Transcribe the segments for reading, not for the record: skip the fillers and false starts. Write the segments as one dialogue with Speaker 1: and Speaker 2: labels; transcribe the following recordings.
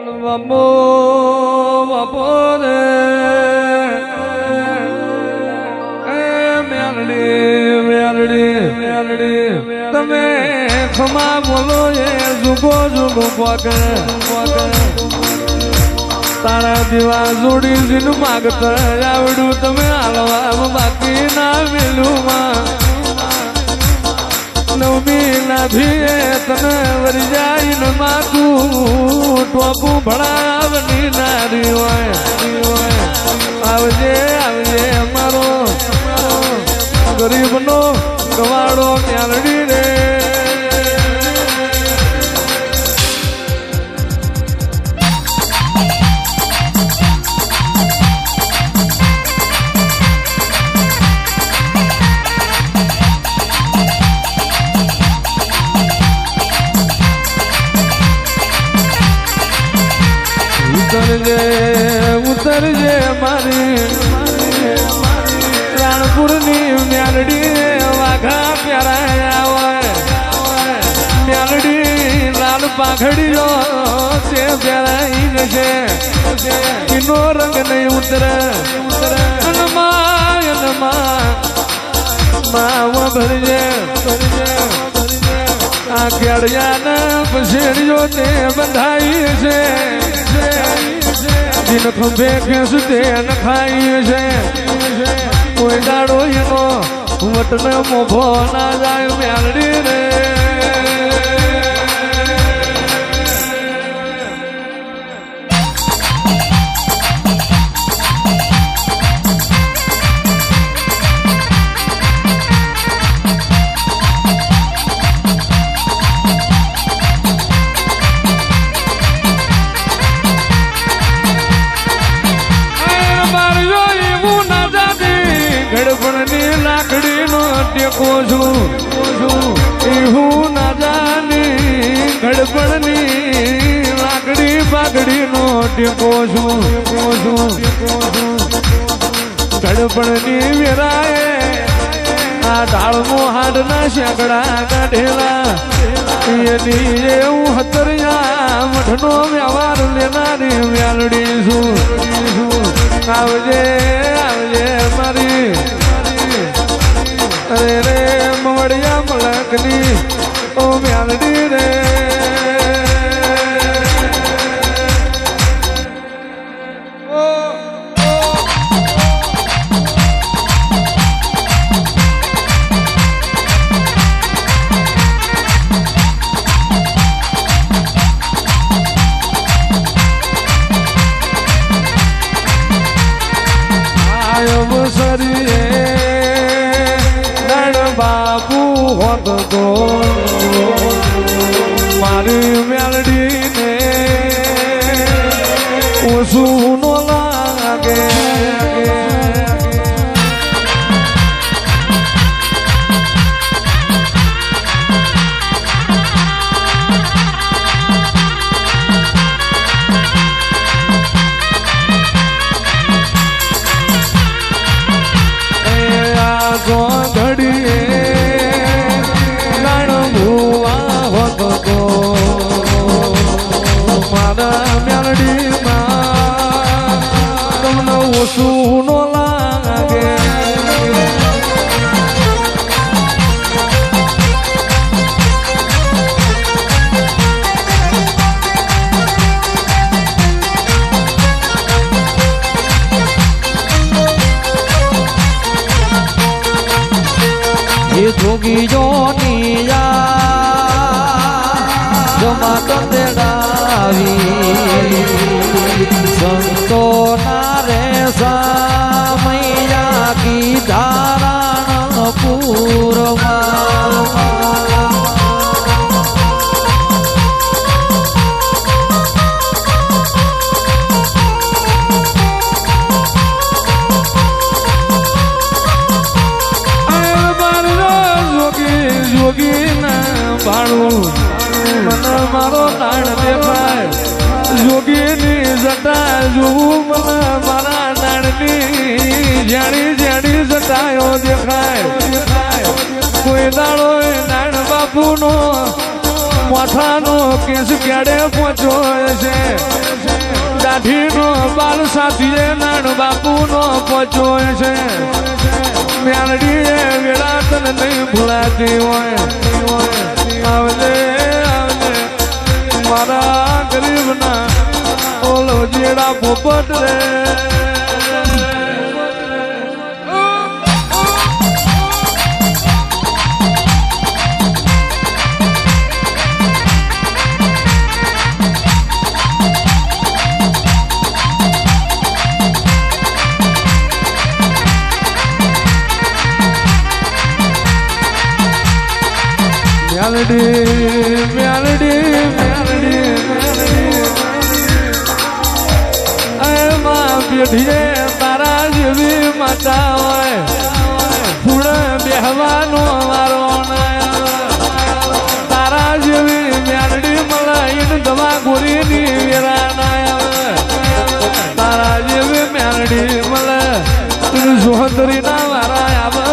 Speaker 1: બાપો બાપો રે મેલડી મેલડી મેલડી તમે ખમા બોલો એ જુગો જુગો પગે તારા દીવા જોડી જીન માગતા આવડું તમે હાલવા બાકી ના મેલું નવમી ના ભીએ તને વરી જાય ને માથું ટોપું ભણાવની નારી હોય આવજે આવજે અમારો ગરીબનો ગવાડો ક્યારડી રે ઉતરજે મારી રાણપુરની મ્યાલડી વાઘા પ્યારા હોય મ્યાલડી લાલ પાઘડીઓ છે પ્યારા છે એનો રંગ નહીં ઉતરે માં ભરજે આ કેળિયાના પછેડીઓ તે બંધાઈ છે દિન ખંભે ખેસ તે નખાઈ છે કોઈ દાડો એનો વટને મોભો ના જાય મ્યાલડી રે ગડપણની લાકડીનો ટેકો છું એવું ના જાની ગડપણની લાકડી પાઘડીનો ટેકો છું ગડપણની વેરાએ આ ઢાળમો હાડના શેકડા કાઢેલા એની એવું હતરિયા મઠનો વ્યવહાર લેનારી મ્યાલડી છું આવજે આવજે મારી અરે રે મવડિયા મલકની ઓ મ્યાલડી રે બાપુ હોત તો મારી મેલડીને ઓછું નો લાગે ઓછું નો લાગે એ જોગી જોની જમા કંદેડાવી સંતો નારે સામૈયા કી ધારણ પૂરમાં જોગી ના ભાણું મને મારો તાણ દેખાય જોગીની જટા જોવું મને મારા નાણની જાણી જાણી જટાયો દેખાય કોઈ દાડો નાણ બાપુનો મોઠાનો કેસ ક્યારે પહોંચ્યો છે કાઠીનો બાલ સાથીએ નાણ બાપુનો પહોંચો છે મ્યાલડીએ વેળા તને નહીં ભૂલાતી હોય આવજે આવજે મારા ગરીબના ઓલો જેડા પોપટ રે મ્યાલડી એમાં પેઢીએ તારા જેવી માતા હોય પૂળે બેહવાનો વારો તારા જેવી મ્યાલડી મળે દવા ગોરીની વેરા ના તારા જેવી મ્યાલડી મળે સુહંદરી ના વારા આવે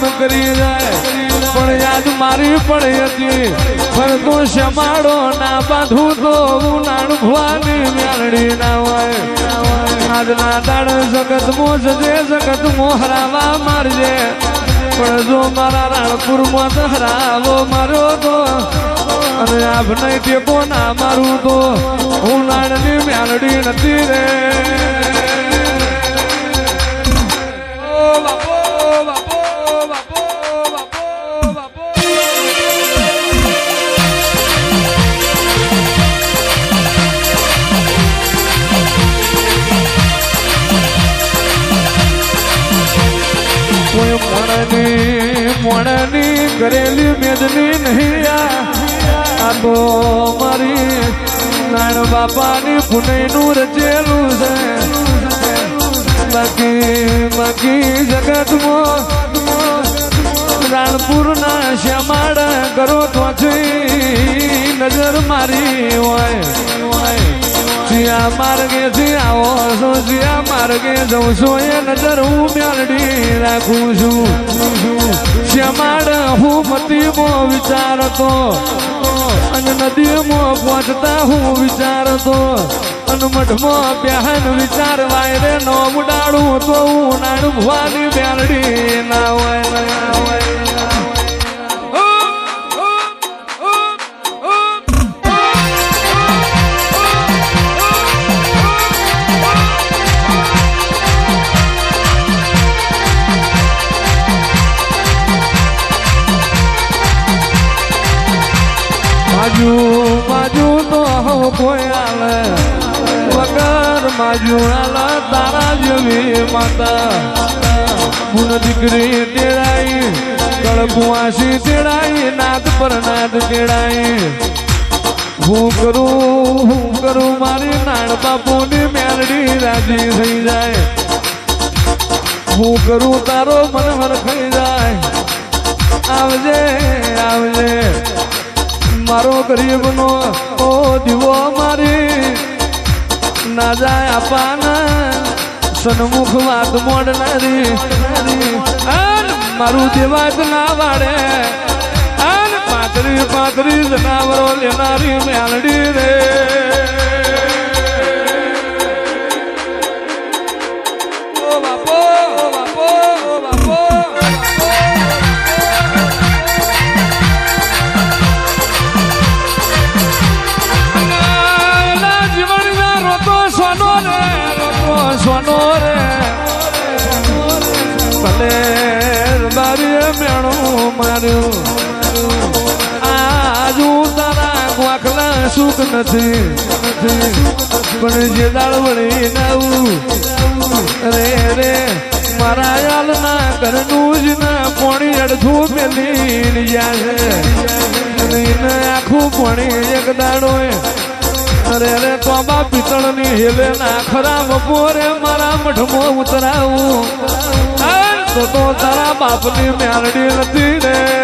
Speaker 1: કામ કરી જાય પણ યાદ મારી પડી હતી પણ તો શમાડો ના બાંધું તો ઉનાળ ભવાની મ્યાલડી ના હોય આજના દાડ જગત મો જજે જગત મો હરાવા મારજે પણ જો મારા રાણપુરમાં હરાવો માર્યો તો અને આપને ટેકો ના મારું તો ઉનાળની મ્યાલડી નથી રે મોણની કરેલી મેદની નહીં આ તો મારી નાણ બાપાની પુનઈનું રચેલું છે બાકી જગતમાં રાણપુરના શ્યામાડ કરો તો નજર મારી હોય જ્યાં માર્ગેથી આવો છો જ્યાં માર્ગે જઉં છો એ નજર હું મ્યાલડી રાખું છું શ્યામાડ હું મતીમાં વિચારતો અને નદીમાં પહોંચતા હું વિચારતો અને મઠમાં બહેન વિચારવાય રે નો ઉડાડું તો હું નાણ ભવાની મ્યાલડી ના હોય માજુ તો હું કોઈ આલે વગર માજુ આલા તારા જેવી માતા પુન દીકરી તેડાઈ કળકુવાસી તેડાઈ નાદ પર નાદ તેડાઈ હું કરું મારી નાણ બાપુની મેલડી રાજી થઈ જાય હું કરું તારો મન હરખાઈ જાય આવજે આવજે મારો ગરીબનો ઓ દીવો મારી ના જાય આપાના સન્મુખ વાત મોડનારી મારું દેવાજ ના વાડે પાતરી જનાવરો લેનારી મેલડી રે ઓ બાપો ઓ બાપો ઓ બાપો જીવનના રોતો સોનો રે ભલે બારીએ મેણું માર્યું આજુ તારા ગોખલા સુખ નથી પણ જે દાળ વળી નાવું રે રે મારા યાલના ઘરનું જ ના પોણી અડધું પેલી જાય છે આખું પોણી એક દાડો અરે રે તોબા પિત્તળની હેલે ના ખરા બપોરે મારા મઠમાં ઉતરાવું તો તારા બાપની મેલડી નથી રે